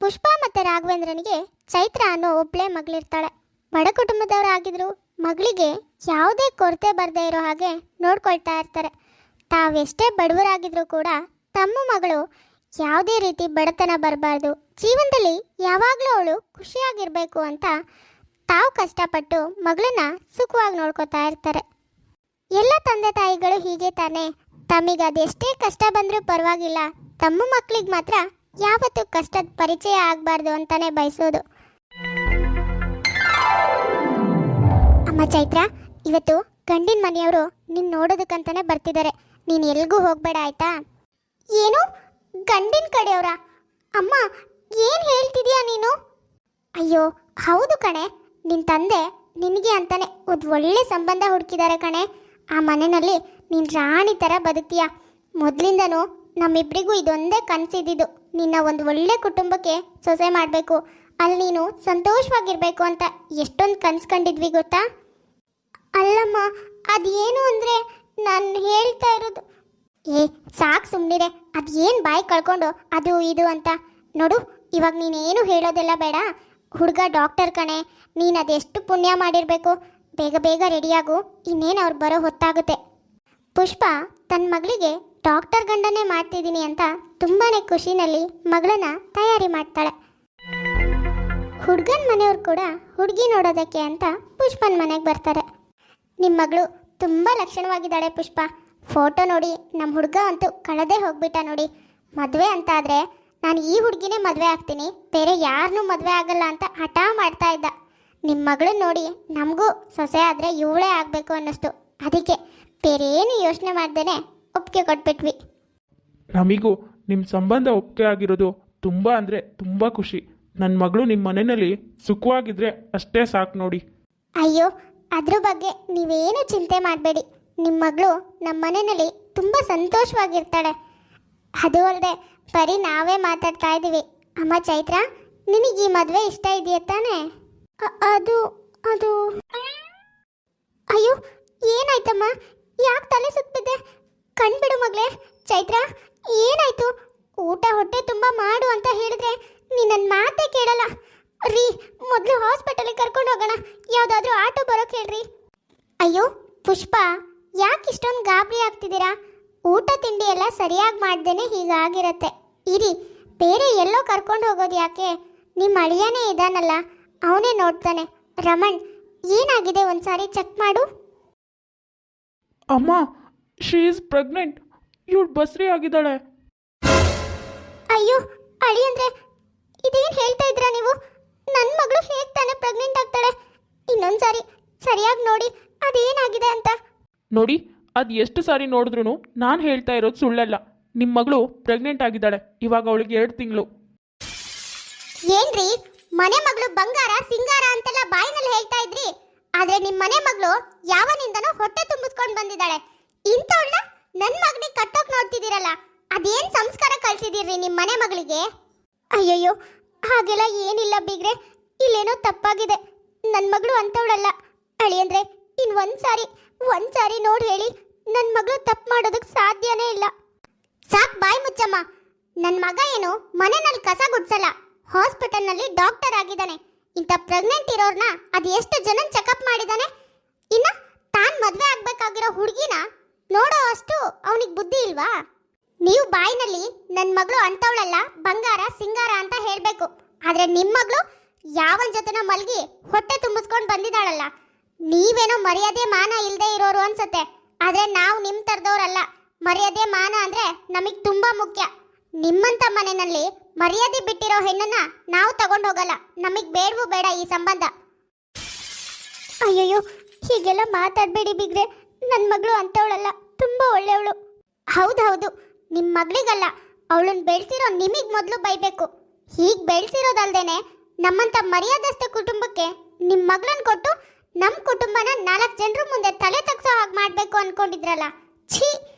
ಪುಷ್ಪ ಮತ್ತು ರಾಘವೇಂದ್ರನಿಗೆ ಚೈತ್ರ ಅನ್ನೋ ಒಬ್ಬಳೇ ಮಗಳಿರ್ತಾಳೆ. ಬಡ ಕುಟುಂಬದವರಾಗಿದ್ರು ಮಗಳಿಗೆ ಯಾವುದೇ ಕೊರತೆ ಬರದೇ ಇರೋ ಹಾಗೆ ನೋಡ್ಕೊಳ್ತಾ ಇರ್ತಾರೆ. ತಾವೆಷ್ಟೇ ಬಡವರಾಗಿದ್ರು ಕೂಡ ತಮ್ಮ ಮಗಳು ಯಾವುದೇ ರೀತಿ ಬಡತನ ಬರಬಾರ್ದು, ಜೀವನದಲ್ಲಿ ಯಾವಾಗಲೂ ಅವಳು ಖುಷಿಯಾಗಿರಬೇಕು ಅಂತ ತಾವು ಕಷ್ಟಪಟ್ಟು ಮಗಳನ್ನ ಸುಖವಾಗಿ ನೋಡ್ಕೋತಾ ಇರ್ತಾರೆ. ಎಲ್ಲ ತಂದೆ ತಾಯಿಗಳು ಹೀಗೆ ತಾನೇ, ತಮಗೆ ಅದೆಷ್ಟೇ ಕಷ್ಟ ಬಂದರೂ ಪರವಾಗಿಲ್ಲ, ತಮ್ಮ ಮಕ್ಕಳಿಗೆ ಮಾತ್ರ ಯಾವತ್ತೂ ಕಷ್ಟದ ಪರಿಚಯ ಆಗಬಾರ್ದು ಅಂತಾನೆ ಬಯಸೋದು. ಅಮ್ಮ ಚೈತ್ರ, ಇವತ್ತು ಗಂಡಿನ ಮನೆಯವರು ನಿನ್ನ ನೋಡೋದಕ್ಕಂತಾನೆ ಬರ್ತಿದ್ದಾರೆ. ನೀನು ಎಲ್ಗೂ ಹೋಗಬೇಡ ಆಯ್ತಾ? ಏನು, ಗಂಡಿನ ಕಡೆಯವರಾ? ಅಮ್ಮ, ಏನು ಹೇಳ್ತಿದ್ಯಾ ನೀನು? ಅಯ್ಯೋ ಹೌದು ಕಣೆ, ನಿನ್ನ ತಂದೆ ನಿನಗೆ ಅಂತಾನೆ ಒಂದು ಒಳ್ಳೆ ಸಂಬಂಧ ಹುಡುಕಿದ್ದಾರೆ ಕಣೆ. ಆ ಮನೆಯಲ್ಲಿ ನೀನು ರಾಣಿ ಥರ ಬದುಕ್ತೀಯ. ಮೊದಲಿಂದನೂ ನಮ್ಮಿಬ್ಬರಿಗೂ ಇದೊಂದೇ ಕನಸಿದ್ದು, ನಿನ್ನ ಒಂದು ಒಳ್ಳೆ ಕುಟುಂಬಕ್ಕೆ ಸೊಸೆ ಮಾಡಬೇಕು, ಅಲ್ಲಿ ನೀನು ಸಂತೋಷವಾಗಿರಬೇಕು ಅಂತ ಎಷ್ಟೊಂದು ಕನಸು ಕಂಡಿದ್ವಿ ಗೊತ್ತಾ? ಅಲ್ಲಮ್ಮ, ಅದೇನು ಅಂದರೆ ನಾನು ಹೇಳ್ತಾ ಇರೋದು. ಸಾಕು ಸುಮ್ಮನಿರೆ, ಅದು ಏನು ಬಾಯಿ ಕಳ್ಕೊಂಡು ಅದು ಇದು ಅಂತ. ನೋಡು, ಇವಾಗ ನೀನೇನು ಹೇಳೋದೆಲ್ಲ ಬೇಡ. ಹುಡುಗ ಡಾಕ್ಟರ್ ಕಣೆ, ನೀನು ಅದೆಷ್ಟು ಪುಣ್ಯ ಮಾಡಿರಬೇಕು. ಬೇಗ ಬೇಗ ರೆಡಿಯಾಗು, ಇನ್ನೇನು ಅವ್ರು ಬರೋ ಹೊತ್ತಾಗುತ್ತೆ. ಪುಷ್ಪ ತನ್ನ ಮಗಳಿಗೆ ಡಾಕ್ಟರ್ ಗಂಡನೇ ಮಾಡ್ತಿದ್ದೀನಿ ಅಂತ ತುಂಬಾ ಖುಷಿನಲ್ಲಿ ಮಗಳನ್ನ ತಯಾರಿ ಮಾಡ್ತಾಳೆ. ಹುಡುಗನ ಮನೆಯವ್ರು ಕೂಡ ಹುಡುಗಿ ನೋಡೋದಕ್ಕೆ ಅಂತ ಪುಷ್ಪನ ಮನೆಗೆ ಬರ್ತಾರೆ. ನಿಮ್ಮ ಮಗಳು ತುಂಬ ಲಕ್ಷಣವಾಗಿದ್ದಾಳೆ ಪುಷ್ಪ. ಫೋಟೋ ನೋಡಿ ನಮ್ಮ ಹುಡುಗ ಅಂತೂ ಕಳೆದೇ ಹೋಗ್ಬಿಟ್ಟ ನೋಡಿ. ಮದುವೆ ಅಂತ ಆದರೆ ನಾನು ಈ ಹುಡುಗಿನೇ ಮದುವೆ ಆಗ್ತೀನಿ, ಬೇರೆ ಯಾರನ್ನೂ ಮದುವೆ ಆಗಲ್ಲ ಅಂತ ಹಠ ಮಾಡ್ತಾ ಇದ್ದ. ನಿಮ್ಮ ಮಗಳನ್ನ ನೋಡಿ ನಮಗೂ ಸೊಸೆ ಆದರೆ ಇವಳೇ ಆಗಬೇಕು ಅನ್ನಿಸ್ತು. ಅದಕ್ಕೆ ಬೇರೇನು ಯೋಚನೆ ಮಾಡ್ದೇನೆ ಒಪ್ಪಿಗೆ ಕೊಟ್ಬಿಟ್ವಿ. ನಮಗೂ ನಿಮ್ಮ ಸಂಬಂಧ ಒಪ್ಪಿಗೆ ಆಗಿರೋದು ತುಂಬ ಅಂದರೆ ತುಂಬ ಖುಷಿ. ನನ್ನ ಮಗಳು ನಿಮ್ಮ ಮನೆಯಲ್ಲಿ ಸುಖವಾಗಿದ್ರೆ ಅಷ್ಟೇ ಸಾಕು ನೋಡಿ. ಅಯ್ಯೋ, ಅದ್ರ ಬಗ್ಗೆ ನೀವೇನು ಚಿಂತೆ ಮಾಡಬೇಡಿ. ನಿಮ್ಮ ಮಗಳು ನಮ್ಮ ಮನೆಯಲ್ಲಿ ತುಂಬ ಸಂತೋಷವಾಗಿರ್ತಾಳೆ. ಅದು ಅಲ್ಲದೆ ಬರೀ ನಾವೇ ಮಾತಾಡ್ತಾ ಇದ್ದೀವಿ. ಅಮ್ಮ ಚೈತ್ರ, ನಿನಗೆ ಈ ಮದುವೆ ಇಷ್ಟ ಇದೆಯಾ ತಾನೇ? ಅದು ಅದು ಅಯ್ಯೋ, ಏನಾಯ್ತಮ್ಮ? ಯಾಕೆ ತಲೆ ಸುತ್ತಿದೆ? ಕಣ್ಬಿಡು ಮಗಳೇ. ಚೈತ್ರ, ಏನಾಯ್ತು? ಊಟ ಹೊಟ್ಟೆ ತುಂಬ ಮಾಡು ಅಂತ ಹೇಳಿದ್ರೆ ನೀನು ನನ್ನ ಮಾತೇ ಕೇಳಲ್ಲ ರೀ. ಮೊದಲು ಹಾಸ್ಪಿಟಲಿಗೆ ಕರ್ಕೊಂಡು ಹೋಗೋಣ, ಯಾವುದಾದ್ರೂ ಆಟೋ ಬರೋಕೆ ಹೇಳ್ರಿ. ಅಯ್ಯೋ ಪುಷ್ಪ, ಯಾಕೆ ಇಷ್ಟೊಂದು ಗಾಬರಿ ಆಗ್ತಿದ್ದೀರಾ? ಊಟ ತಿಂಡಿ ಎಲ್ಲ ಸರಿಯಾಗಿ ಮಾಡ್ದೇನೆ ಹೀಗಾಗಿರತ್ತೆ. ಇರಿ, ಬೇರೆ ಎಲ್ಲೋ ಕರ್ಕೊಂಡು ಹೋಗೋದು ಯಾಕೆ? ನಿಮ್ಮ ಅಳಿಯನೇ ಇದ್ದಾನಲ್ಲ, ಅವನೇ ನೋಡ್ತಾನೆ. ರಮಣ್, ಏನಾಗಿದೆ ಒಂದ್ಸಾರಿ ಚೆಕ್ ಮಾಡು. ಅಮ್ಮ, ಶಿ ಈಸ್ ಪ್ರೆಗ್ನೆಂಟ್. ಇವಳು ಬಸ್ರಿ ಆಗಿದ್ದಾಳೆ. ಅಯ್ಯೋ ಅಳಿಯಂದ್ರೆ, ಇದೇನು ಹೇಳ್ತಾ ಇದ್ದೀರಾ ನೀವು? ನನ್ನ ಮಗಳು ಹೇಗೆ ತಾನೇ ಪ್ರೆಗ್ನೆಂಟ್ ಆಗ್ತಾಳೆ? ಇನ್ನೊಂದ್ಸಾರಿ ಸರಿಯಾಗಿ ನೋಡಿ ಅದೇನಾಗಿದೆ ಅಂತ. ನೋಡಿ, ಅದು ಎಷ್ಟು ಸಾರಿ ನೋಡಿದ್ರು ನಾನು ಹೇಳ್ತಾ ಇರೋದು ಸುಳ್ಳಲ್ಲ. ನಿಮ್ಮ ಮಗಳು ಪ್ರೆಗ್ನೆಂಟ್ ಆಗಿದ್ದಾಳೆ. ಇವಾಗ ಅವಳಿಗೆ 2 ತಿಂಗಳು. ಏನ್ರಿ, ಮನೆ ಮಗಳು ಬಂಗಾರ ಸಿಂಗಾರ ಅಂತೆಲ್ಲ ಬಾಯಿನಲ್ಲಿ ಹೇಳ್ತಾ ಇದ್ರಿ, ಆದ್ರೆ ನಿಮ್ಮ ಮನೆ ಮಗಳು ಯಾವನಿಂದನೋ ಹೊಟ್ಟೆ ತುಂಬಿಸ್ಕೊಂಡು ಬಂದಿದ್ದಾಳೆ. ಇಂಥವಳನ್ನ ನನ್ನ ಮಗನಿಗೆ ಕಟ್ಟೋಕ್ ನೋಡ್ತಿದ್ದೀರಲ್ಲ, ಅದೇನ್ ಸಂಸ್ಕಾರ ಕಳ್ಸಿದಿರ್ರಿ ನಿಮ್ಮ ಮನೆ ಮಗಳಿಗೆ? ಅಯ್ಯಯ್ಯೋ, ಹಾಗೆಲ್ಲ ಏನಿಲ್ಲ ಬೀಗ್ರೆ, ಇಲ್ಲೇನೋ ತಪ್ಪಾಗಿದೆ. ನನ್ನ ಮಗಳು ಅಂಥವಳಲ್ಲ. ಅಳಿಯಂದ್ರೆ, ಇನ್ ಒಂದ್ಸಾರಿ ನೋಡಿ ಹೇಳಿ, ನನ್ನ ಮಗಳು ತಪ್ಪು ಮಾಡೋದಕ್ಕೆ ಸಾಧ್ಯನೇ ಇಲ್ಲ. ಸಾಕ್ ಬಾಯ್ ಮುಚ್ಚಮ್ಮ. ನನ್ನ ಮಗ ಏನು ಮನೆಯಲ್ಲಿ ಕಸ ಗುಡ್ಸಲ್ಲ, ಹಾಸ್ಪಿಟಲ್ನಲ್ಲಿ ಡಾಕ್ಟರ್ ಆಗಿದ್ದಾನೆ. ಇಂಥ ಪ್ರೆಗ್ನೆಂಟ್ ಇರೋರ್ನ ಅದು ಎಷ್ಟು ಜನ ಚೆಕಪ್ ಮಾಡಿದ್ದಾನೆ. ಇನ್ನ ತಾನು ಮದುವೆ ಆಗ್ಬೇಕಾಗಿರೋ ಹುಡುಗಿನ ನೋಡೋ ಅಷ್ಟು ಅವನಿಗೆ ಬುದ್ಧಿ ಇಲ್ವಾ? ನೀವು ಬಾಯಿನಲ್ಲಿ ನನ್ನ ಮಗಳು ಅಂಥವಳಲ್ಲ, ಬಂಗಾರ ಸಿಂಗಾರ ಅಂತ ಹೇಳಬೇಕು. ಆದರೆ ನಿಮ್ಮ ಮಗಳು ಯಾವನ ಜೊತೆನೋ ಮಲಗಿ ಹೊಟ್ಟೆ ತುಂಬಿಸ್ಕೊಂಡು ಬಂದಿದ್ದಾಳಲ್ಲ. ನೀವೇನೋ ಮರ್ಯಾದೆ ಮಾನ ಇಲ್ಲದೆ ಇರೋರು ಅನ್ಸುತ್ತೆ, ಆದರೆ ನಾವು ನಿಮ್ಮ ಥರದವ್ರಲ್ಲ. ಮರ್ಯಾದೆ ಮಾನ ಅಂದರೆ ನಮಗೆ ತುಂಬ ಮುಖ್ಯ. ನಿಮ್ಮಂಥ ಮನೆಯಲ್ಲಿ ಮರ್ಯಾದೆ ಬಿಟ್ಟಿರೋ ಹೆಣ್ಣನ್ನ ನಾವು ತಗೊಂಡು ಹೋಗಲ್ಲ. ನಮಗೆ ಬೇಡವೂ ಬೇಡ ಈ ಸಂಬಂಧ. ಅಯ್ಯಯ್ಯೋ, ಹೀಗೆಲ್ಲ ಮಾತಾಡಬೇಡಿ ಬಿಗ್ರೆ. ನನ್ನ ಮಗಳು ಅಂಥವಳಲ್ಲ, ತುಂಬ ಒಳ್ಳೆಯವಳು. ಹೌದೌದು, ನಿಮ್ಮ ಮಗಳಿಗಲ್ಲ, ಅವಳನ್ನ ಬೆಳೆಸಿರೋ ನಿಮಗೆ ಮೊದಲು ಬೈಬೇಕು. ಹೀಗೆ ಬೆಳೆಸಿರೋದಲ್ದೇನೆ ನಮ್ಮಂಥ ಮರ್ಯಾದಸ್ಥ ಕುಟುಂಬಕ್ಕೆ ನಿಮ್ಮ ಮಗಳನ್ನ ಕೊಟ್ಟು ನಮ್ಮ ಕುಟುಂಬನ 4 ಜನರ ಮುಂದೆ ತಲೆ ತಗ್ಸೋ ಹಾಗೆ ಮಾಡಬೇಕು ಅನ್ಕೊಂಡಿದ್ರಲ್ಲ. ಛೀ,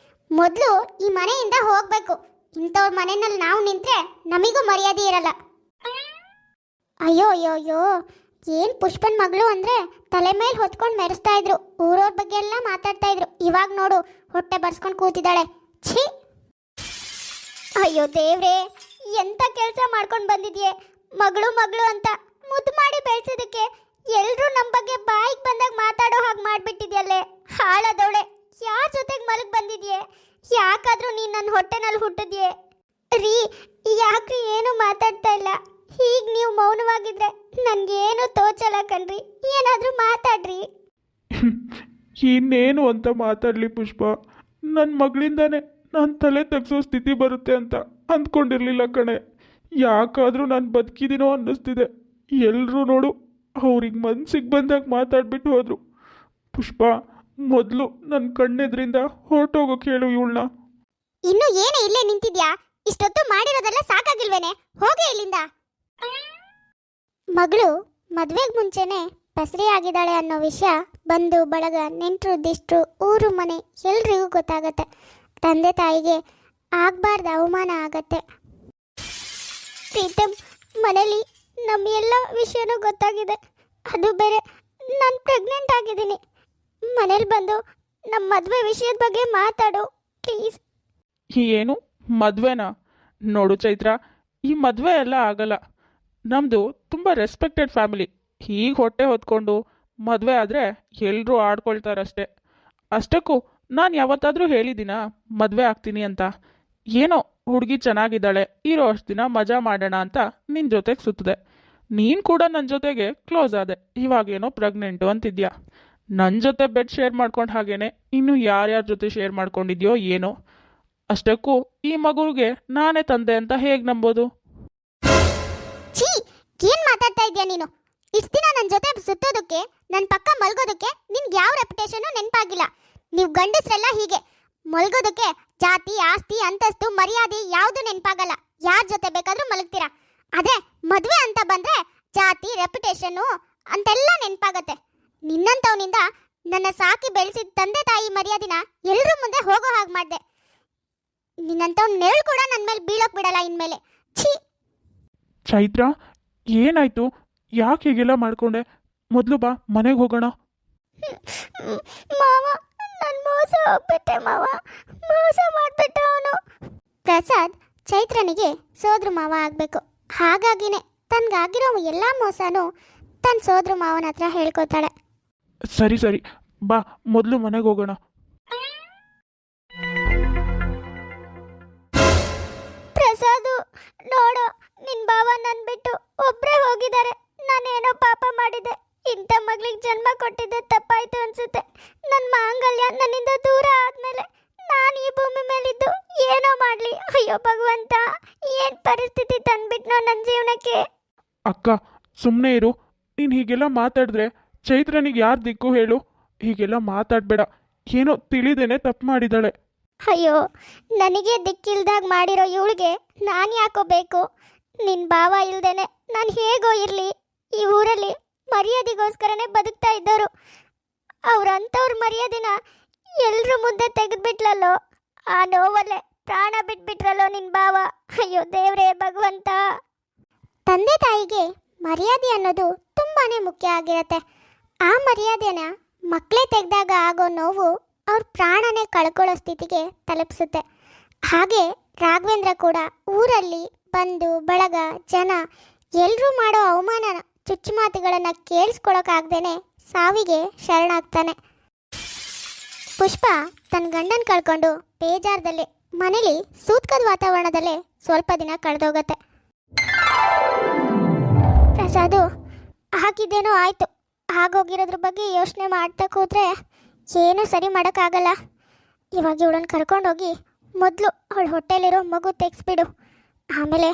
ಮೊದಲು ಈ ಮನೆಯಿಂದ ಹೋಗಬೇಕು. ಇಂಥವ್ರ ಮನೆಯಲ್ಲಿ ನಾವು ನಿಂತ್ರೆ ನಮಗೂ ಮರ್ಯಾದೆ ಇರಲ್ಲ. ಅಯ್ಯೋ ಅಯ್ಯೋ ಅಯ್ಯೋ, ಏನು ಪುಷ್ಪನ್ ಮಗಳು ಅಂದರೆ ತಲೆ ಮೇಲೆ ಹೊತ್ಕೊಂಡು ಮೆರೆಸ್ತಾ ಇದ್ರು, ಊರವ್ರ ಬಗ್ಗೆ ಎಲ್ಲ ಮಾತಾಡ್ತಾ ಇದ್ರು. ಇವಾಗ ನೋಡು, ಹೊಟ್ಟೆ ಬರ್ಸ್ಕೊಂಡು ಕೂತಿದ್ದಾಳೆ. ಛೀ, ಅಯ್ಯೋ ದೇವ್ರೇ, ಎಂತ ಕೆಲಸ ಮಾಡ್ಕೊಂಡು ಬಂದಿದ್ಯೆ? ಮಗಳು ಮಗಳು ಅಂತ ಮುದ್ದು ಮಾಡಿ ಬೆಳೆಸೋದಕ್ಕೆ ಎಲ್ರೂ ನಮ್ಮ ಬಗ್ಗೆ ಬಾಯಿಗೆ ಬಂದಾಗ ಮಾತಾಡೋ ಹಾಗೆ ಮಾಡ್ಬಿಟ್ಟಿದ್ಯಲ್ಲೇ. ಹಾಳದವಳೆ, ಯಾರ ಜೊತೆಗೆ ಮಲಗ್ ಬಂದಿದ್ಯೆ? ಯಾಕಾದ್ರೂ ನೀನು ನನ್ನ ಹೊಟ್ಟೆನಲ್ಲಿ ಹುಟ್ಟಿದ್ಯೆ? ರೀ, ಯಾಕ್ರಿ ಏನು ಮಾತಾಡ್ತಾ ಇಲ್ಲ? ಹೀಗೆ ನೀವು ಮೌನವಾಗಿದ್ರೆ ನನ್ಗೇನು ತೋಚಲ್ಲ ಕಣ್ರಿ. ಏನಾದರೂ ಮಾತಾಡ್ರಿ. ಇನ್ನೇನು ಅಂತ ಮಾತಾಡಲಿ ಪುಷ್ಪ. ನನ್ನ ಮಗಳಿಂದಾನೇ ನಾನು ತಲೆ ತೆಗ್ಸೋ ಸ್ಥಿತಿ ಬರುತ್ತೆ ಅಂತ ಅಂದ್ಕೊಂಡಿರಲಿಲ್ಲ ಕಣೆ. ಯಾಕಾದರೂ ನಾನು ಬದುಕಿದ್ದೀನೋ ಅನ್ನಿಸ್ತಿದೆ. ಎಲ್ಲರೂ ನೋಡು ಅವ್ರಿಗೆ ಮನ್ಸಿಗೆ ಬಂದಾಗ ಮಾತಾಡ್ಬಿಟ್ಟು ಹೋದರು. ಪುಷ್ಪ, ಮೊದಲು ನನ್ನ ಕಣ್ಣೆದ್ರಿಂದ ಹೊರಟೋಗೋಕೆ ಹೇಳು ಇವಳನ್ನ. ಇನ್ನು ಏನೇ ಇಲ್ಲೇ ನಿಂತಿದ್ಯಾ? ಇಷ್ಟೊತ್ತು ಮಾಡಿರೋದೆಲ್ಲ ಸಾಕಾಗಿಲ್ವೇನೆ? ಹೋಗೆ ಇಲ್ಲಿಂದ. ಮಗಳು ಮದುವೆಗೆ ಮುಂಚೆನೆ ಬಸರಿ ಆಗಿದ್ದಾಳೆ ಅನ್ನೋ ವಿಷಯ ಬಂಧು ಬಳಗ, ನೆಂಟರು ದಿಷ್ಟರು, ಊರು ಮನೆ ಎಲ್ರಿಗೂ ಗೊತ್ತಾಗತ್ತೆ. ತಂದೆ ತಾಯಿಗೆ ಆಗಬಾರ್ದ ಅವಮಾನ ಆಗತ್ತೆ. ಪ್ರೀತಮ್, ಮನೇಲಿ ನಮ್ಮ ಎಲ್ಲ ವಿಷಯನೂ ಗೊತ್ತಾಗಿದೆ. ಅದು ಬೇರೆ ನಾನು ಪ್ರೆಗ್ನೆಂಟ್ ಆಗಿದ್ದೀನಿ. ಮನೇಲಿ ಬಂದು ನಮ್ಮ ಮದುವೆ ವಿಷಯದ ಬಗ್ಗೆ ಮಾತಾಡು ಪ್ಲೀಸ್. ಏನು ಮದುವೆನಾ? ನೋಡು ಚೈತ್ರ, ಈ ಮದುವೆ ಎಲ್ಲ ಆಗಲ್ಲ. ನಮ್ಮದು ತುಂಬ ರೆಸ್ಪೆಕ್ಟೆಡ್ ಫ್ಯಾಮಿಲಿ. ಹೀಗೆ ಹೊಟ್ಟೆ ಹೊತ್ಕೊಂಡು ಮದುವೆ ಆದರೆ ಎಲ್ಲರೂ ಆಡ್ಕೊಳ್ತಾರಷ್ಟೆ. ಅಷ್ಟಕ್ಕೂ ನಾನು ಯಾವತ್ತಾದರೂ ಹೇಳಿದ್ದೀನಾ ಮದುವೆ ಆಗ್ತೀನಿ ಅಂತ? ಏನೋ ಹುಡುಗಿ ಚೆನ್ನಾಗಿದ್ದಾಳೆ, ಇರೋ ಅಷ್ಟು ದಿನ ಮಜಾ ಮಾಡೋಣ ಅಂತ ನಿನ್ನ ಜೊತೆಗೆ ಸುತ್ತಿದೆ. ನೀನು ಕೂಡ ನನ್ನ ಜೊತೆಗೆ ಕ್ಲೋಸ್ ಆದೆ. ಇವಾಗೇನೋ ಪ್ರೆಗ್ನೆಂಟು ಅಂತಿದ್ಯಾ. ನನ್ನ ಜೊತೆ ಬೆಡ್ ಶೇರ್ ಮಾಡ್ಕೊಂಡು ಹಾಗೇನೆ ಇನ್ನು ಯಾರ್ಯಾರ ಜೊತೆ ಶೇರ್ ಮಾಡ್ಕೊಂಡಿದ್ಯೋ ಏನೋ. ಅಷ್ಟಕ್ಕೂ ಈ ಮಗುವಿಗೆ ನಾನೇ ತಂದೆ ಅಂತ ಹೇಗೆ ನಂಬೋದು? ಛೀ, ಏನ್ ಮಾತಾಡ್ತಾ ಇದೀಯ ನೀನು? ಇಷ್ಟು ದಿನ ನನ್ನ ಜೊತೆ ಸುತ್ತೋದಕ್ಕೆ, ನನ್ನ ಪಕ್ಕ ಮಲ್ಗೋದಕ್ಕೆ ನಿನ್ಗೆ ಯಾವ ರೆಪ್ಯುಟೇಷನ್ ನೆನಪಾಗಿಲ್ಲ. ನೀವು ಗಂಡಸ್ರೆಲ್ಲ ಹೀಗೆ ಮಲ್ಗೋದಕ್ಕೆ ಜಾತಿ, ಆಸ್ತಿ, ಅಂತಸ್ತು, ಮರ್ಯಾದೆ ಯಾವುದು ನೆನಪಾಗಲ್ಲ. ಯಾರ ಜೊತೆ ಬೇಕಾದ್ರೂ ಮಲಗ್ತೀರಾ. ಅದೇ ಮದುವೆ ಅಂತ ಬಂದ್ರೆ ಜಾತಿ, ರೆಪ್ಯುಟೇಷನ್ನು ಅಂತೆಲ್ಲ ನೆನಪಾಗತ್ತೆ. ನಿನ್ನಂತವನಿಂದ ನನ್ನ ಸಾಕಿ ಬೆಳೆಸಿದ ತಂದೆ ತಾಯಿ ಮರ್ಯಾದಿನ ಎಲ್ಲರೂ ಮುಂದೆ ಹೋಗೋ ಹಾಗೆ ಮಾಡಿದೆ. ನಿನ್ನಂತವ್ ನೆರಳು ಕೂಡ ನನ್ನ ಮೇಲೆ ಬೀಳೋಕ್ ಬಿಡಲ್ಲ ಇನ್ಮೇಲೆ. ಛೀ. ಚೈತ್ರ, ಏನಾಯ್ತು? ಯಾಕೆ ಹೀಗೆಲ್ಲ ಮಾಡ್ಕೊಂಡೆ? ಮೊದಲು ಬಾ, ಮನೆಗೆ ಹೋಗೋಣ. ಮಾವ, ನಾನು ಮೋಸ ಹೋಗ್ಬಿಟ್ಟೆ ಮಾವ. ಮೋಸ ಮಾಡ್ಬಿಟ್ಟ ಅವನು. ಪ್ರಸಾದ್ ಚೈತ್ರನಿಗೆ ಸೋದ್ರ ಮಾವ ಆಗ್ಬೇಕು. ಹಾಗಾಗಿನೇ ತನ್ಗಾಗಿರೋ ಎಲ್ಲ ಮೋಸನೂ ತನ್ನ ಸೋದ್ರ ಮಾವನ ಹತ್ರ ಹೇಳ್ಕೊತಾಳೆ. ಸರಿ ಸರಿ, ಬಾ ಮೊದಲು ಮನೆಗೆ ಹೋಗೋಣ. ಪ್ರಸಾದು, ನೋಡು, ನಿನ್ ಭಾವ ನನ್ ಬಿಟ್ಟು ಒಬ್ರೇ ಹೋಗಿದ್ದಾರೆ. ನಾನೇನೋ ಪಾಪ ಮಾಡಿದೆ. ಇಂಥ ಮಗಳಿಗೆ ಜನ್ಮ ಕೊಟ್ಟಿದ್ದೆ ತಪ್ಪಾಯ್ತು ಅನ್ಸುತ್ತೆ. ನನ್ನ ಮಾಂಗಲ್ಯ ನನ್ನಿಂದ ದೂರ ಆದ್ಮೇಲೆ ನಾನು ಈ ಭೂಮಿ ಮೇಲಿದ್ದು ಏನೋ ಮಾಡ್ಲಿ. ಅಯ್ಯೋ ಭಗವಂತ, ಏನ್ ಪರಿಸ್ಥಿತಿ ತಂದ್ಬಿಟ್ನೋ ನನ್ನ ಜೀವನಕ್ಕೆ. ಅಕ್ಕ, ಸುಮ್ಮನೆ ಇರು. ನೀನು ಹೀಗೆಲ್ಲ ಮಾತಾಡಿದ್ರೆ ಚೈತ್ರನಿಗೆ ಯಾರು ದಿಕ್ಕು ಹೇಳು? ಹೀಗೆಲ್ಲ ಮಾತಾಡಬೇಡ. ಏನೋ ತಿಳಿದೇನೆ ತಪ್ಪು ಮಾಡಿದಾಳೆ. ಅಯ್ಯೋ, ನನಗೆ ದಿಕ್ಕಿಲ್ದಾಗ ಮಾಡಿರೋ ಇವಳಿಗೆ ನಾನು ಯಾಕೋ ಬೇಕು? ನಿನ್ನ ಭಾವ ಇಲ್ದೇನೆ ನಾನು ಹೇಗೋ ಇರಲಿ? ಈ ಊರಲ್ಲಿ ಮರ್ಯಾದೆಗೋಸ್ಕರನೇ ಬದುಕ್ತಾ ಇದ್ದವರು ಅವ್ರಂಥವ್ರ ಮರ್ಯಾದೆನ ಎಲ್ಲರ ಮುಂದೆ ತೆಗೆದ್ಬಿಟ್ಲಲ್ಲೋ. ಆ ನೋವಲ್ಲೇ ಪ್ರಾಣ ಬಿಟ್ಬಿಟ್ರಲ್ಲೋ ನಿನ್ನ ಭಾವ. ಅಯ್ಯೋ ದೇವ್ರೇ ಭಗವಂತ. ತಂದೆ ತಾಯಿಗೆ ಮರ್ಯಾದೆ ಅನ್ನೋದು ತುಂಬಾನೇ ಮುಖ್ಯ ಆಗಿರತ್ತೆ. ಆ ಮರ್ಯಾದೆನ ಮಕ್ಕಳೇ ತೆಗೆದಾಗ ಆಗೋ ನೋವು ಅವ್ರ ಪ್ರಾಣನೇ ಕಳ್ಕೊಳ್ಳೋ ಸ್ಥಿತಿಗೆ ತಲುಪಿಸುತ್ತೆ. ಹಾಗೆ ರಾಘವೇಂದ್ರ ಕೂಡ ಊರಲ್ಲಿ ಬಂದು ಬಳಗ, ಜನ ಎಲ್ಲರೂ ಮಾಡೋ ಅವಮಾನ, ಚುಚ್ಚುಮಾತುಗಳನ್ನು ಕೇಳಿಸ್ಕೊಳಕ್ಕಾಗ್ದೇನೆ ಸಾವಿಗೆ ಶರಣಾಗ್ತಾನೆ. ಪುಷ್ಪ ತನ್ನ ಗಂಡನ ಕಳ್ಕೊಂಡು ಬೇಜಾರದಲ್ಲಿ ಮನೇಲಿ ಸೂತ್ಕದ ವಾತಾವರಣದಲ್ಲೇ ಸ್ವಲ್ಪ ದಿನ ಕಳೆದೋಗತ್ತೆ. ಪ್ರಸಾದು, ಹಾಕಿದ್ದೇನೋ ಆಯ್ತು. ಆಗೋಗಿರೋದ್ರ ಬಗ್ಗೆ ಯೋಚನೆ ಮಾಡ್ತಾ ಕೂತ್ರೆ ಏನೂ ಸರಿ ಮಾಡೋಕ್ಕಾಗಲ್ಲ. ಇವಾಗ ಇವಳನ್ನು ಕರ್ಕೊಂಡೋಗಿ ಮೊದಲು ಅವಳ ಹೊಟ್ಟೆಲಿರೋ ಮಗು ತೆಗೆಸ್ಬಿಡು. ಆಮೇಲೆ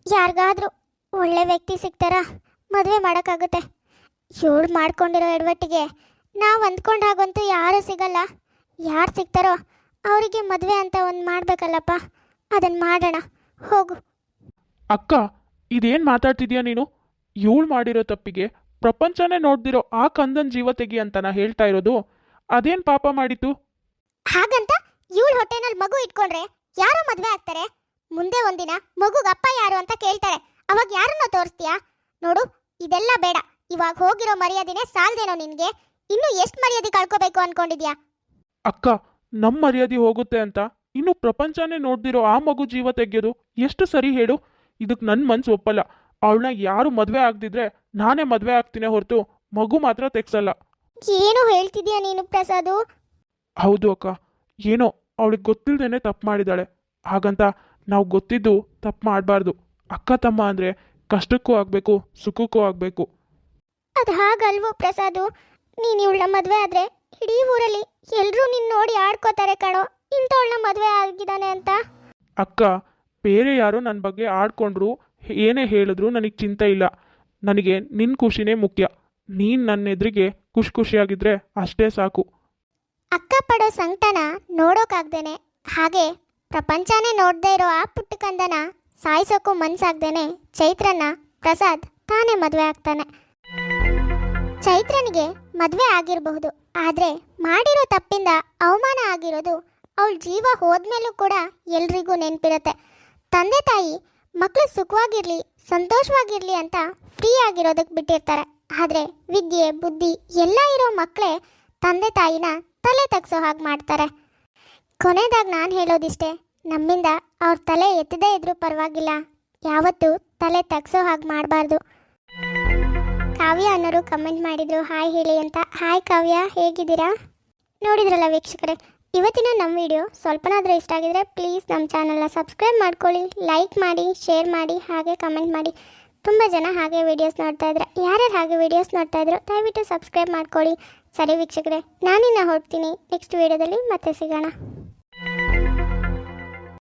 ಯಾರಿಗಾದ್ರೂ ಒಳ್ಳೆ ವ್ಯಕ್ತಿ ಸಿಗ್ತಾರ ಮದುವೆ ಮಾಡೋಕ್ಕಾಗುತ್ತೆ. ಇವಳು ಮಾಡ್ಕೊಂಡಿರೋ ಎಡವಟ್ಟಿಗೆ ನಾವು ಅಂದ್ಕೊಂಡು ಹಾಗಂತೂ ಯಾರೂ ಸಿಗಲ್ಲ. ಯಾರು ಸಿಗ್ತಾರೋ ಅವರಿಗೆ ಮದುವೆ ಅಂತ ಒಂದು ಮಾಡಬೇಕಲ್ಲಪ್ಪ. ಅದನ್ನು ಮಾಡೋಣ, ಹೋಗು. ಅಕ್ಕ, ಇದೇನು ಮಾತಾಡ್ತಿದ್ಯಾ ನೀನು? ಇವಳು ಮಾಡಿರೋ ತಪ್ಪಿಗೆ ಪ್ರಪಂಚನೇ ನೋಡ್ದಿರೋ ಆ ಕಂದನ್ ಜೀವ ತೆಗಿ ಅಂತ ನಾ ಹೇಳ್ತಾ ಇರೋದು. ಅದೇನು ಪಾಪ ಮಾಡಿತು? ಹಾಗಂತ ಇವಳ ಹೊಟ್ಟೆನಲ್ಲಿ ಮಗು ಇಟ್ಕೊಂಡ್ರೆ ಯಾರೋ ಮದುವೆ ಆಗ್ತಾರೆ? ಮುಂದೆ ಒಂದಿನ ಮಗುಗೆ ಅಪ್ಪ ಯಾರು ಅಂತ ಕೇಳ್ತಾರೆ. ಅವಾಗ ಯಾರನ್ನ ತೋರಿಸ್ತೀಯಾ? ನೋಡು, ಇದೆಲ್ಲ ಬೇಡ. ಇವಾಗ ಹೋಗಿರೋ ಮರ್ಯಾದೆನೇ ಸಾಲದೇನೋ ನಿನಗೆ? ಇನ್ನು ಎಷ್ಟು ಮರ್ಯಾದೆ ಕಳ್ಕೋಬೇಕು ಅನ್ಕೊಂಡಿದ್ಯಾ? ಅಕ್ಕ, ನಮ್ಮ ಮರ್ಯಾದೆ ಹೋಗುತ್ತೆ ಅಂತ ಇನ್ನು ಪ್ರಪಂಚನೇ ನೋಡ್ದಿರೋ ಆ ಮಗು ಜೀವ ತೆಗೆಯೋದು ಎಷ್ಟು ಸರಿ ಹೇಳು? ಇದಕ್ಕೆ ನನ್ನ ಮನ್ಸು ಒಪ್ಪಲ್ಲ. ಅವಳನ್ನ ಯಾರು ಮದುವೆ ಆಗದಿದ್ರೆ ನಾನೇ ಮದುವೆ ಆಗ್ತೀನಿ ಹೊರತು ಮಗು ಮಾತ್ರ ತೆಗ್ಸಲ್ಲ. ಏನು ಹೇಳ್ತಿದ್ಯಾ ನೀನು ಪ್ರಸಾದು? ಹೌದು ಅಕ್ಕ, ಏನೋ ಅವಳಿಗೆ ಗೊತ್ತಿಲ್ಲದೇನೆ ತಪ್ಪು ಮಾಡಿದ್ದಾಳೆ. ಹಾಗಂತ ನಾವು ಗೊತ್ತಿದ್ದು ತಪ್ಪು ಮಾಡಬಾರ್ದು. ಅಕ್ಕ ತಮ್ಮ ಅಂದರೆ ಕಷ್ಟಕ್ಕೂ ಆಗಬೇಕು, ಸುಖಕ್ಕೂ ಆಗಬೇಕು. ಅದು ಹಾಗಲ್ವೋ ಪ್ರಸಾದು. ನೀನು ಇವಳ ಮದುವೆ ಆದರೆ ಇಡೀ ಊರಲ್ಲಿ ಎಲ್ಲರೂ ನಿನ್ನ ನೋಡಿ ಆಡ್ಕೋತಾರೆ ಕಣೋ, ಇಂಥವಳನ್ನ ಮದುವೆ ಆಗಿದ್ದಾನೆ ಅಂತ. ಅಕ್ಕ, ಬೇರೆ ಯಾರೋ ನನ್ನ ಬಗ್ಗೆ ಆಡ್ಕೊಂಡ್ರು ಏನೇ ಹೇಳಿದ್ರು ನನಗೆ ಚಿಂತೆ ಇಲ್ಲ. ನನಗೆ ನಿನ್ನ ಖುಷಿನೇ ಮುಖ್ಯ. ನೀನು ನನ್ನ ಎದುರಿಗೆ ಖುಷಿಯಾಗಿದ್ದರೆ ಅಷ್ಟೇ ಸಾಕು. ಅಕ್ಕ ಪಡೋ ಸಂಕಟನ ನೋಡೋಕ್ಕಾಗ್ದೇನೆ, ಹಾಗೆ ಪ್ರಪಂಚನೇ ನೋಡದೇ ಇರೋ ಆ ಪುಟ್ಟ ಕಂದನ ಸಾಯಿಸೋಕ್ಕೂ ಮನ್ಸಾಗ್ದೇನೆ ಚೈತ್ರನ್ನ ಪ್ರಸಾದ್ ತಾನೇ ಮದುವೆ ಆಗ್ತಾನೆ. ಚೈತ್ರನಿಗೆ ಮದುವೆ ಆಗಿರಬಹುದು, ಆದರೆ ಮಾಡಿರೋ ತಪ್ಪಿಂದ ಅವಮಾನ ಆಗಿರೋದು ಅವಳ ಜೀವ ಹೋದ್ಮೇಲೂ ಕೂಡ ಎಲ್ರಿಗೂ ನೆನಪಿರುತ್ತೆ. ತಂದೆ ತಾಯಿ ಮಕ್ಕಳು ಸುಖವಾಗಿರಲಿ, ಸಂತೋಷವಾಗಿರಲಿ ಅಂತ ಫ್ರೀ ಆಗಿರೋದಕ್ಕೆ ಬಿಟ್ಟಿರ್ತಾರೆ. ಆದರೆ ವಿದ್ಯೆ ಬುದ್ಧಿ ಎಲ್ಲ ಇರೋ ಮಕ್ಕಳೇ ತಂದೆ ತಾಯಿನ ತಲೆ ತಗ್ಸೋ ಹಾಗೆ ಮಾಡ್ತಾರೆ. ಕೊನೆಯದಾಗಿ ನಾನು ಹೇಳೋದಿಷ್ಟೇ, ನಮ್ಮಿಂದ ಅವ್ರ ತಲೆ ಎತ್ತದೇ ಇದ್ರೂ ಪರವಾಗಿಲ್ಲ, ಯಾವತ್ತೂ ತಲೆ ತಗ್ಸೋ ಹಾಗೆ ಮಾಡಬಾರ್ದು. ಕಾವ್ಯ ಅನ್ನೋರು ಕಮೆಂಟ್ ಮಾಡಿದ್ರು ಹಾಯ್ ಹೇಳಿ ಅಂತ. ಹಾಯ್ ಕಾವ್ಯ, ಹೇಗಿದ್ದೀರಾ? ನೋಡಿದ್ರಲ್ಲ ವೀಕ್ಷಕರೇ, ಇವತ್ತಿನ ನಮ್ಮ ವಿಡಿಯೋ ಸ್ವಲ್ಪನಾದರೂ ಇಷ್ಟ ಆಗಿದ್ರೆ ಪ್ಲೀಸ್ ನಮ್ಮ ಚಾನಲ್ನ ಸಬ್ಸ್ಕ್ರೈಬ್ ಮಾಡ್ಕೊಳ್ಳಿ, ಲೈಕ್ ಮಾಡಿ, ಶೇರ್ ಮಾಡಿ, ಹಾಗೆ ಕಮೆಂಟ್ ಮಾಡಿ. ತುಂಬ ಜನ ಹಾಗೆ ವೀಡಿಯೋಸ್ ನೋಡ್ತಾ ಇದ್ರೆ, ಯಾರ್ಯಾರು ಹಾಗೆ ವೀಡಿಯೋಸ್ ನೋಡ್ತಾ ಇದ್ರು ದಯವಿಟ್ಟು ಸಬ್ಸ್ಕ್ರೈಬ್ ಮಾಡ್ಕೊಳ್ಳಿ. ಸರಿ ವೀಕ್ಷಕರೇ, ನಾನಿನ್ನ ಹೊರಡ್ತೀನಿ. ನೆಕ್ಸ್ಟ್ ವೀಡಿಯೋದಲ್ಲಿ ಮತ್ತೆ ಸಿಗೋಣ.